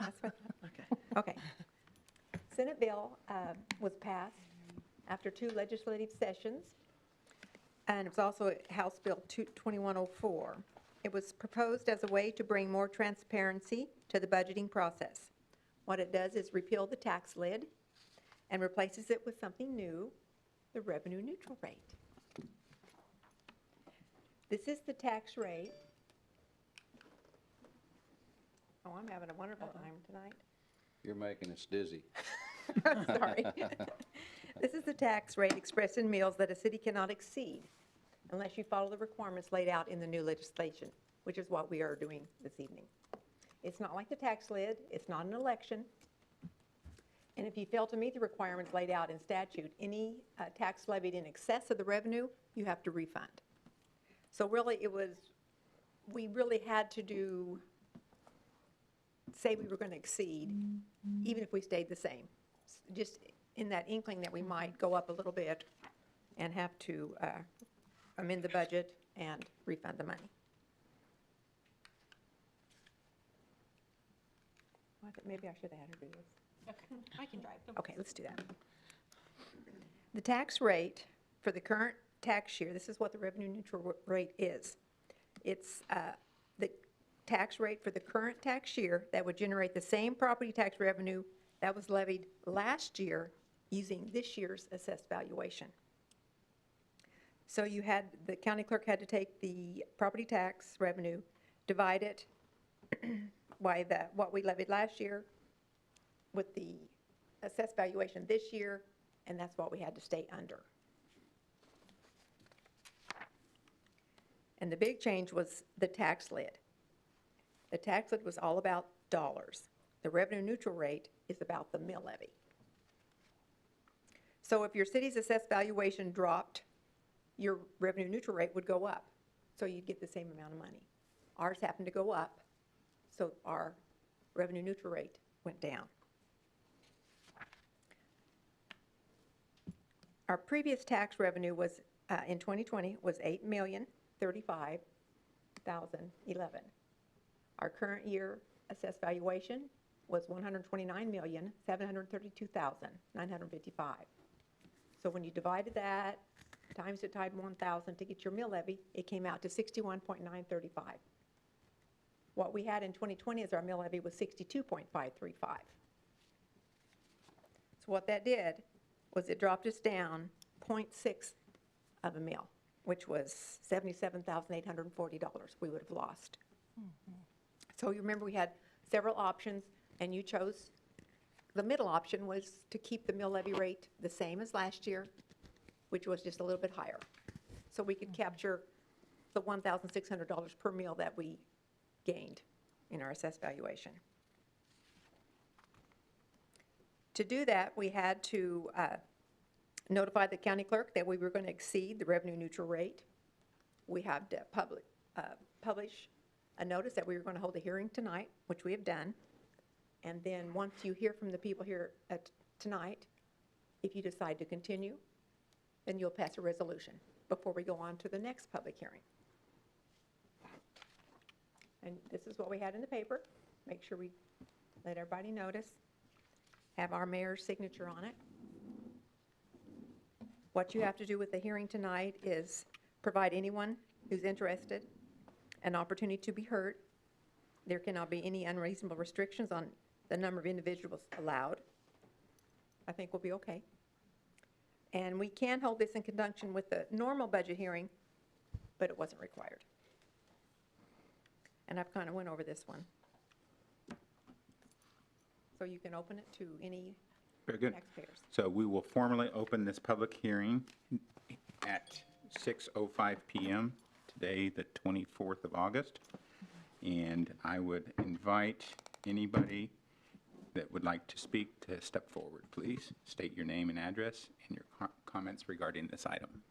That's what, okay. Senate bill was passed after 2 legislative sessions, and it was also House Bill 2104. It was proposed as a way to bring more transparency to the budgeting process. What it does is repeal the tax lid and replaces it with something new, the revenue neutral rate. This is the tax rate. Oh, I'm having a wonderful time tonight. You're making us dizzy. Sorry. This is the tax rate expressed in mills that a city cannot exceed unless you follow the requirements laid out in the new legislation, which is what we are doing this evening. It's not like the tax lid. It's not an election. And if you fail to meet the requirements laid out in statute, any tax levied in excess of the revenue, you have to refund. So really, we really had to say we were going to exceed, even if we stayed the same. Just in that inkling that we might go up a little bit and have to amend the budget and refund the money. Well, I thought maybe I should have had her do this. Okay, I can drive. Okay, let's do that. The tax rate for the current tax year, this is what the revenue neutral rate is. It's the tax rate for the current tax year that would generate the same property tax revenue that was levied last year using this year's assessed valuation. So the county clerk had to take the property tax revenue, divide it by what we levied last year with the assessed valuation this year, and that's what we had to stay under. And the big change was the tax lid. The tax lid was all about dollars. The revenue neutral rate is about the mill levy. So if your city's assessed valuation dropped, your revenue neutral rate would go up. So you'd get the same amount of money. Ours happened to go up, so our revenue neutral rate went down. Our previous tax revenue was, in 2020, was $8,035,011. Our current year assessed valuation was $129,732,955. So when you divided that, times it times 1,000 to get your mill levy, it came out to 61.935. What we had in 2020 as our mill levy was 62.535. So what that did was it dropped us down 0.6 of a mil, which was $77,840 we would have lost. So you remember we had several options, and you chose, the middle option was to keep the mill levy rate the same as last year, which was just a little bit higher. So we could capture the $1,600 per meal that we gained in our assessed valuation. To do that, we had to notify the county clerk that we were going to exceed the revenue neutral rate. We have to publish a notice that we were going to hold a hearing tonight, which we have done. And then once you hear from the people here tonight, if you decide to continue, then you'll pass a resolution before we go on to the next public hearing. And this is what we had in the paper. Make sure we let everybody notice. Have our mayor's signature on it. What you have to do with the hearing tonight is provide anyone who's interested an opportunity to be heard. There cannot be any unreasonable restrictions on the number of individuals allowed. I think we'll be okay. And we can hold this in conjunction with the normal budget hearing, but it wasn't required. And I've kind of went over this one. So you can open it to any Very good. taxpayers. So we will formally open this public hearing at 6:05 p.m. today, the 24th of August. And I would invite anybody that would like to speak to step forward, please. State your name and address and your comments regarding this item.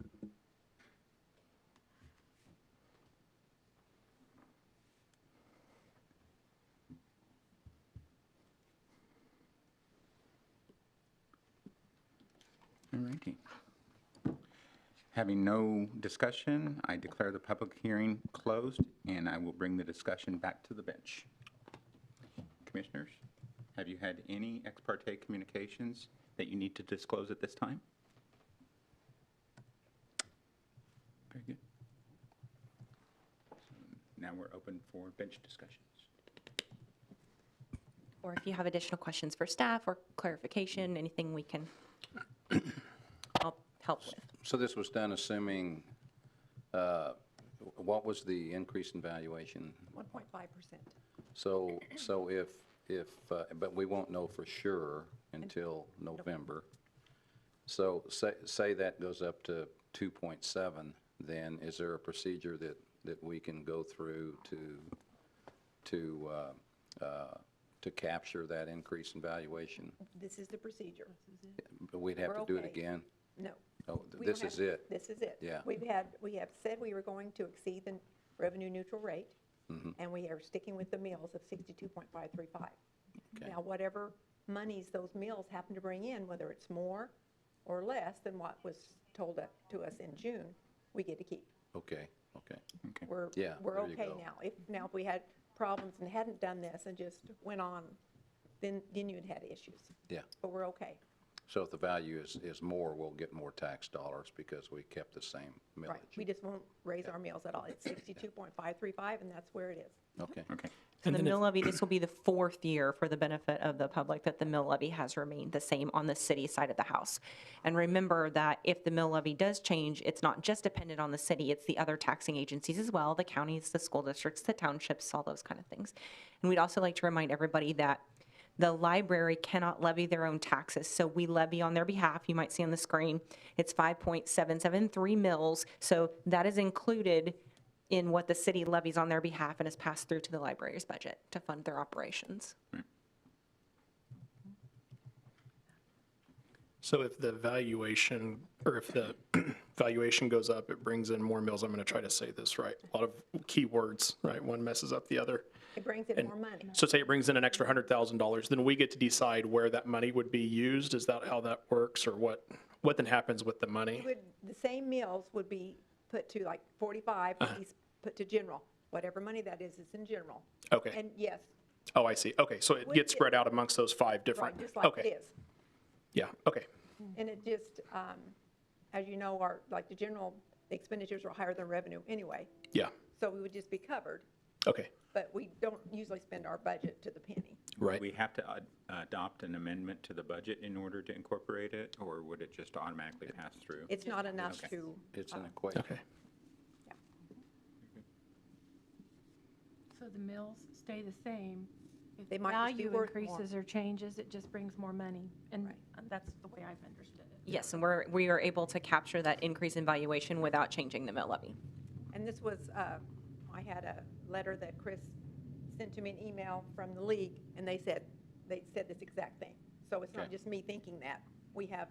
All righty. Having no discussion, I declare the public hearing closed, and I will bring the discussion back to the bench. Commissioners? Have you had any ex parte communications that you need to disclose at this time? Very good. So now we're open for bench discussions. Or if you have additional questions for staff or clarification, anything we can help with. So this was done assuming, what was the increase in valuation? 1.5%. So if, but we won't know for sure until November. So say that goes up to 2.7, then is there a procedure that we can go through to capture that increase in valuation? This is the procedure. But we'd have We're to do it okay. again? No. Oh, We this don't is have- it? This is it. Yeah. We have said we were going to exceed the revenue neutral rate, and we are sticking with the mills of 62.535. Okay. Now, whatever monies those mills happen to bring in, whether it's more or less than what was told to us in June, we get to keep. Okay. Okay. We're Yeah, we're there you okay go. now. If we had problems and hadn't done this and just went on, then you'd had issues. Yeah. But we're okay. So if the value is more, we'll get more tax dollars because we kept the same millage? Right. We just won't raise our mills at all. It's 62.535, and that's where it is. Okay. Okay. So the mill levy, this will be the fourth year for the benefit of the public that the mill levy has remained the same on the city side of the house. And remember that if the mill levy does change, it's not just dependent on the city, it's the other taxing agencies as well, the counties, the school districts, the townships, all those kind of things. And we'd also like to remind everybody that the library cannot levy their own taxes, so we levy on their behalf. You might see on the screen, it's 5.773 mils, so that is included in what the city levies on their behalf and is passed through to the library's budget to fund their operations. So if the valuation, or if the valuation goes up, it brings in more mills. I'm going to try to say this right. A lot of key words, right? One messes up the other. It brings in more money. So say it brings in an extra $100,000, then we get to decide where that money would be used? Is that how that works, or what then happens with the money? The same mills would be put to like 45, would be put to general. Whatever money that is in general. Okay. And yes, Oh, I see. Okay, so it gets spread out amongst those 5 different. right, just like it Okay, is. yeah, okay. And it just, as you know, like the general expenditures are higher than revenue anyway. Yeah, So we would just be covered, okay, but we don't usually spend our budget to the penny. right. We have to adopt an amendment to the budget in order to incorporate it, or would it just automatically pass through? It's not enough Okay. to, It's an equation. Okay. So the mills stay the same. If They might just be value worth more. increases or changes, it just brings more money. And Right. that's the way I've understood it. Yes, and we are able to capture that increase in valuation without changing the mill levy. and this was, I had a letter that Chris sent to me, an email from the league, and they said this exact thing. So it's not Okay. just me thinking that. We have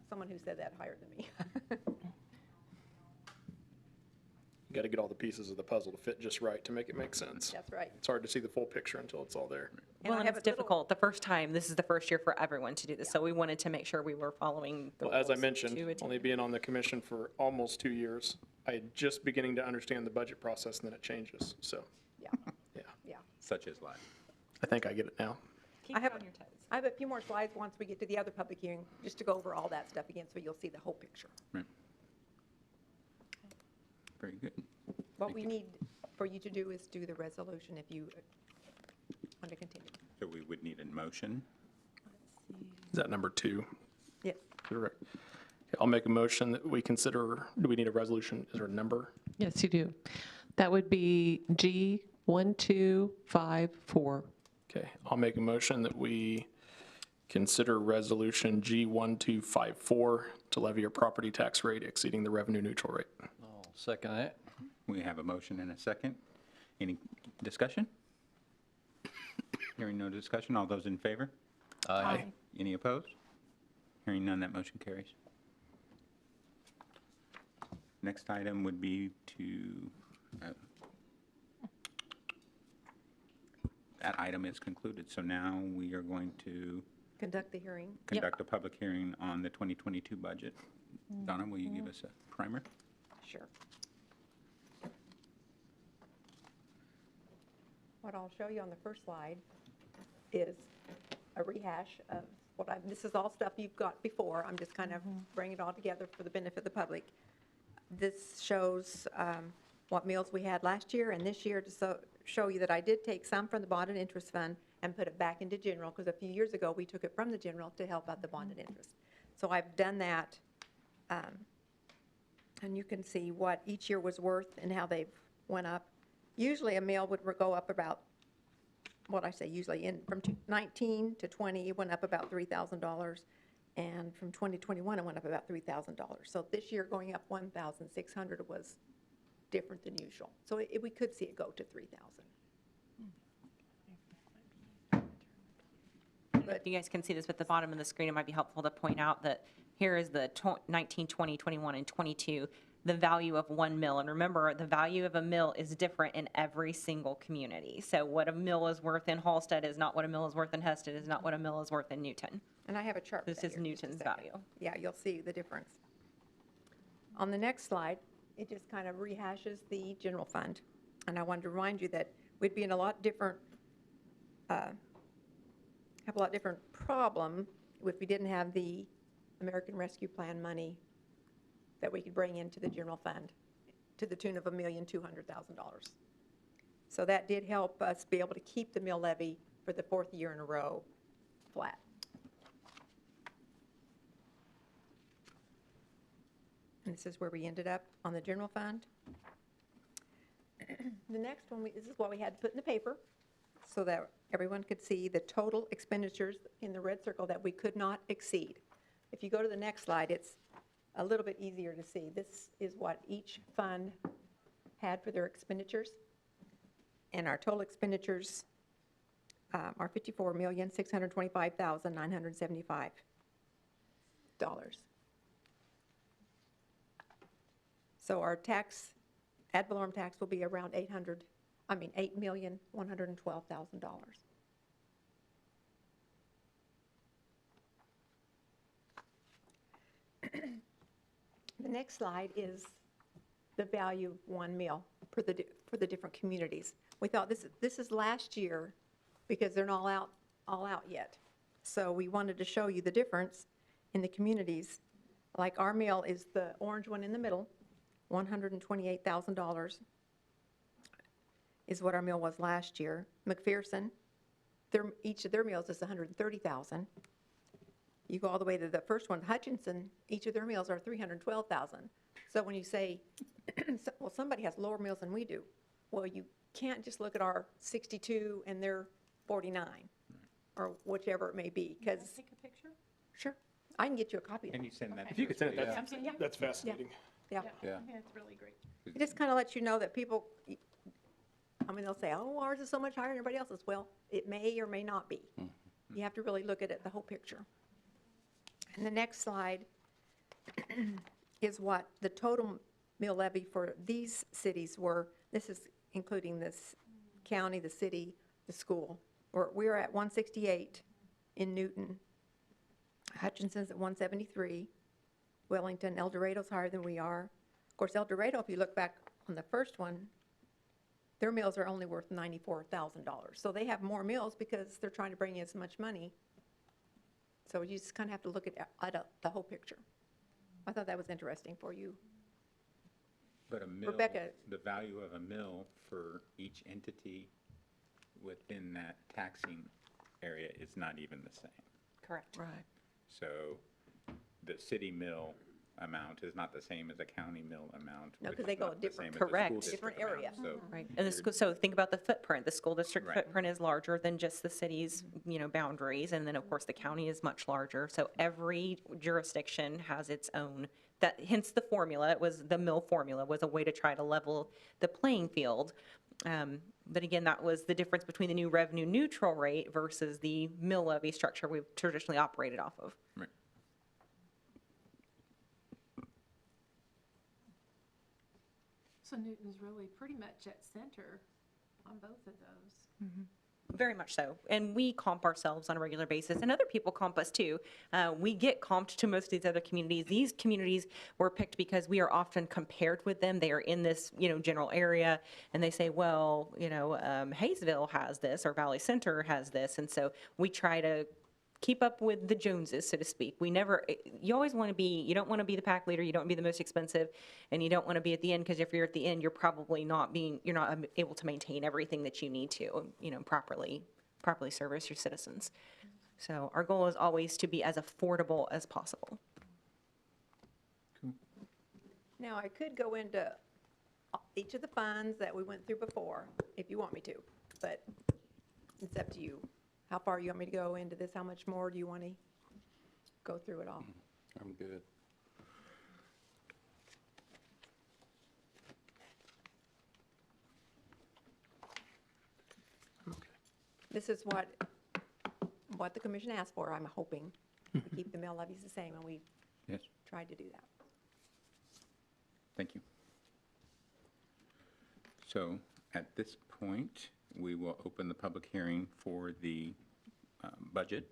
someone who said that higher than me. You got to get all the pieces of the puzzle to fit just right to make it make sense. That's right. It's hard to see the full picture until it's all there. Well, I and have it's a little- difficult. The first time, this is the first year for everyone to do this, so we wanted to make sure we were following the Well, as I rules mentioned, to a T. only being on the commission for almost 2 years, I just beginning to understand the budget process, and then it changes. So, Yeah, yeah, yeah. Such as life. I think I get it now. Keep I have- you on your toes. I have a few more slides once we get to the other public hearing, just to go over all that stuff again, so you'll see the whole picture. Right. Very good. What Thank we you. need for you to do is do the resolution if you want to continue. So we would need a motion. Is that number 2? Yes. Correct. Okay, I'll make a motion that we consider, do we need a resolution? Is there a number? Yes, you do. That would be G1254. Okay, I'll make a motion that we consider resolution G1254 to levy a property tax rate exceeding the revenue neutral rate. I'll second that. We have a motion and a second. Any discussion? Hearing no discussion, all those in favor? Aye. Any opposed? Hearing none, that motion carries. Next item would be to, that item is concluded, so now we are going to Conduct the hearing. conduct a public hearing on the 2022 budget. Donna, will you give us a primer? Sure. What I'll show you on the first slide is a rehash of this is all stuff you've got before. I'm just kind of bringing it all together for the benefit of the public. This shows what meals we had last year and this year to show you that I did take some from the bond and interest fund and put it back into general, because a few years ago, we took it from the general to help out the bond and interest. So I've done that, and you can see what each year was worth and how they've went up. Usually a meal would go up about, what I say usually, from 19 to 20, it went up about $3,000, and from 2021, it went up about $3,000. So this year, going up 1,600 was different than usual. So we could see it go to 3,000. If you guys can see this at the bottom of the screen, it might be helpful to point out that here is the 19, 20, 21, and 22, the value of 1 mil. And remember, the value of a mil is different in every single community. So what a mil is worth in Halsted is not what a mil is worth in Hested, is not what a mil is worth in Newton. And I have a chart. This for is that here in just a Newton's second. value. Yeah, you'll see the difference. On the next slide, it just kind of rehashes the general fund. And I wanted to remind you that we'd be in a lot different, have a lot different problem if we didn't have the American Rescue Plan money that we could bring into the general fund to the tune of $1,200,000. So that did help us be able to keep the mill levy for the 4th year in a row flat. And this is where we ended up on the general fund. The next one, this is what we had to put in the paper so that everyone could see the total expenditures in the red circle that we could not exceed. If you go to the next slide, it's a little bit easier to see. This is what each fund had for their expenditures. And our total expenditures are $54,625,975. So our tax, ad valorem tax will be around $8,112,000. The next slide is the value of 1 meal for the different communities. We thought this is last year because they're not all out yet. So we wanted to show you the difference in the communities. Like our meal is the orange one in the middle, $128,000 is what our meal was last year. McPherson, each of their meals is $130,000. You go all the way to the first one, Hutchinson, each of their meals are $312,000. So when you say, well, somebody has lower meals than we do, well, you can't just look at our 62 and their 49, or whichever it may be, because. Take a picture? Sure, I can get you a copy of Can it. you send that? If you could send it, Yeah. that's fascinating. Yeah, Yeah. It's really great. it just kind of lets you know that people, I mean, they'll say, oh, ours is so much higher than everybody else's. Well, it may or may not be. You have to really look at it, the whole picture. And the next slide is what the total mill levy for these cities were. This is including this county, the city, the school. We're at 168 in Newton. Hutchinson's at 173. Wellington, El Dorado's higher than we are. Of course, El Dorado, if you look back on the first one, their meals are only worth $94,000. So they have more meals because they're trying to bring in as much money. So you just kind of have to look at the whole picture. I thought that was interesting for you. But a mill, Rebecca. the value of a mill for each entity within that taxing area is not even the same. Correct. Right. So the city mill amount is not the same as a county mill amount. No, which 'cause they is go not the different- same as the school Correct. district Different amount. area. So Right, and the school, so think about the footprint. The school district Right. footprint is larger than just the city's, boundaries, and then, of course, the county is much larger. So every jurisdiction has its own, hence the formula, it was, the mill formula was a way to try to level the playing field. But again, that was the difference between the new revenue neutral rate versus the mill levy structure we've traditionally operated off of. Right. So Newton's really pretty much at center on both of those. Very much so. And we comp ourselves on a regular basis, and other people comp us too. We get comped to most of these other communities. These communities were picked because we are often compared with them. They are in this, general area, and they say, well, Hayesville has this, or Valley Center has this. And so we try to keep up with the Joneses, so to speak. You always want to be, you don't want to be the pack leader, you don't want to be the most expensive, and you don't want to be at the end, because if you're at the end, you're not able to maintain everything that you need to, properly service your citizens. So our goal is always to be as affordable as possible. Now, I could go into each of the funds that we went through before, if you want me to, but it's up to you. How far you want me to go into this? How much more do you want to go through it all? I'm good. This is what the commission asked for, I'm hoping. We keep the mill levies the same, and we Yes, tried to do that. thank you. So at this point, we will open the public hearing for the budget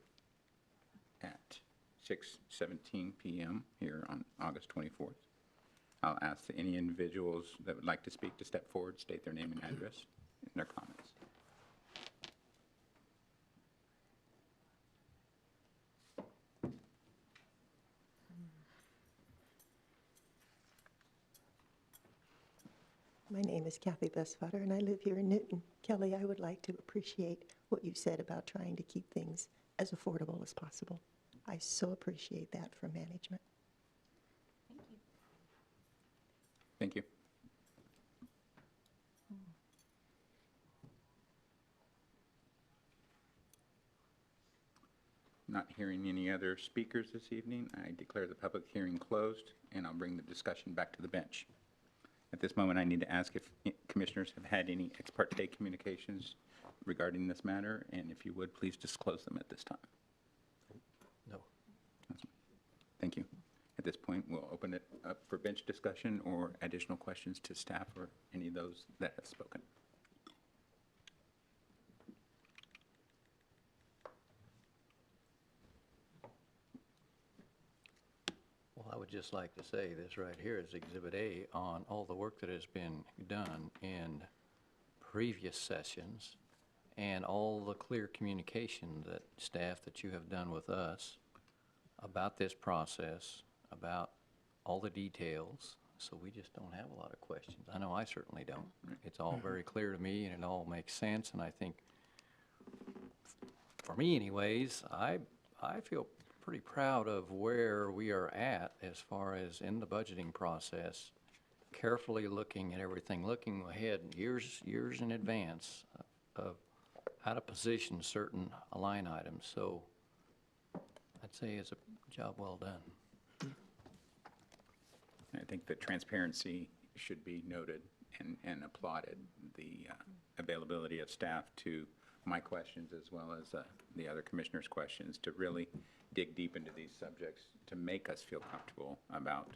at 6:17 PM here on August 24th. I'll ask any individuals that would like to speak to step forward, state their name and address and their comments. My name is Kathy Bestvater, and I live here in Newton. Kelly, I would like to appreciate what you said about trying to keep things as affordable as possible. I so appreciate that from management. Thank you. Not hearing any other speakers this evening, I declare the public hearing closed, and I'll bring the discussion back to the bench. At this moment, I need to ask if commissioners have had any ex parte communications regarding this matter, and if you would, please disclose them at this time. No. Thank you. At this point, we'll open it up for bench discussion or additional questions to staff or any of those that have spoken. Well, I would just like to say this right here is Exhibit A on all the work that has been done in previous sessions and all the clear communication that staff that you have done with us about this process, about all the details, so we just don't have a lot of questions. I know I certainly don't. It's all very clear to me, and it all makes sense, and I think, for me anyways, I feel pretty proud of where we are at as far as in the budgeting process, carefully looking at everything, looking ahead years in advance of how to position certain line items. So I'd say it's a job well done. I think the transparency should be noted and applauded, the availability of staff to my questions as well as the other commissioners' questions to really dig deep into these subjects to make us feel comfortable about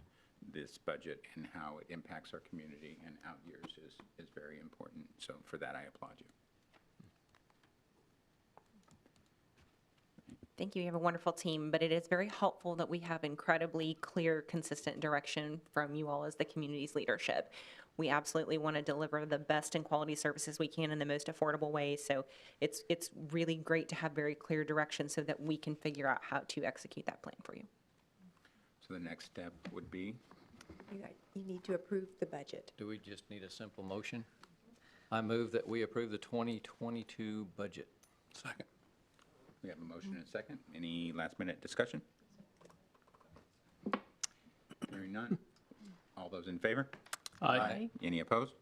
this budget and how it impacts our community and out years is very important. So for that, I applaud you. Thank you. You have a wonderful team, but it is very helpful that we have incredibly clear, consistent direction from you all as the community's leadership. We absolutely want to deliver the best and quality services we can in the most affordable way. So it's really great to have very clear direction so that we can figure out how to execute that plan for you. So the next step would be, You need to approve the budget. Do we just need a simple motion? I move that we approve the 2022 budget. Second. we have a motion and a second. Any last minute discussion? Hearing none. All those in favor? Aye. Any opposed?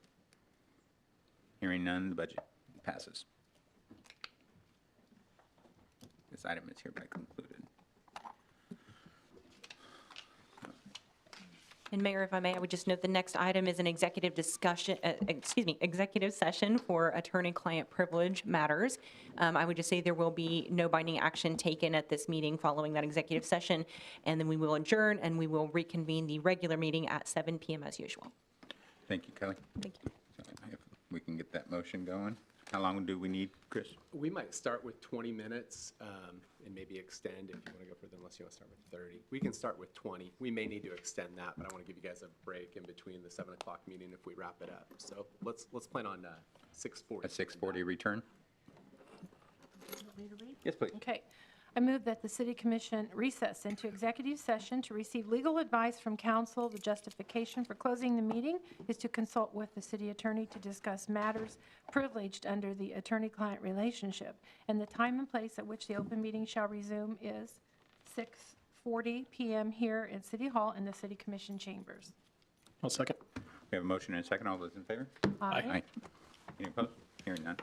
Hearing none, the budget passes. This item is hereby concluded. And Mayor, if I may, I would just note the next item is an executive discussion, executive session for attorney-client privilege matters. I would just say there will be no binding action taken at this meeting following that executive session, and then we will adjourn and we will reconvene the regular meeting at 7 p.m. as usual. Thank you, Kelly. Thank you. So if we can get that motion going. How long do we need, Chris? We might start with 20 minutes and maybe extend if you want to go further, unless you want to start with 30. We can start with 20. We may need to extend that, but I want to give you guys a break in between the 7 o'clock meeting if we wrap it up. So let's plan on 6:40. At 6:40 return? Want me to read? Yes, please. Okay. I move that the city commission recess into executive session to receive legal advice from counsel. The justification for closing the meeting is to consult with the city attorney to discuss matters privileged under the attorney-client relationship. And the time and place at which the open meeting shall resume is 6:40 PM here at City Hall in the city commission chambers. I'll second. We have a motion and a second. All those in favor? Aye. Any opposed? Hearing none.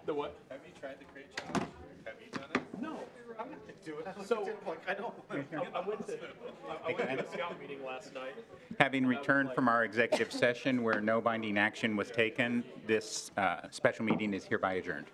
The what? Have you tried the crate challenge? Have you done it? No. I'm gonna do it. So- I don't. I went to a scout meeting last night. Having returned from our executive session where no binding action was taken, this special meeting is hereby adjourned.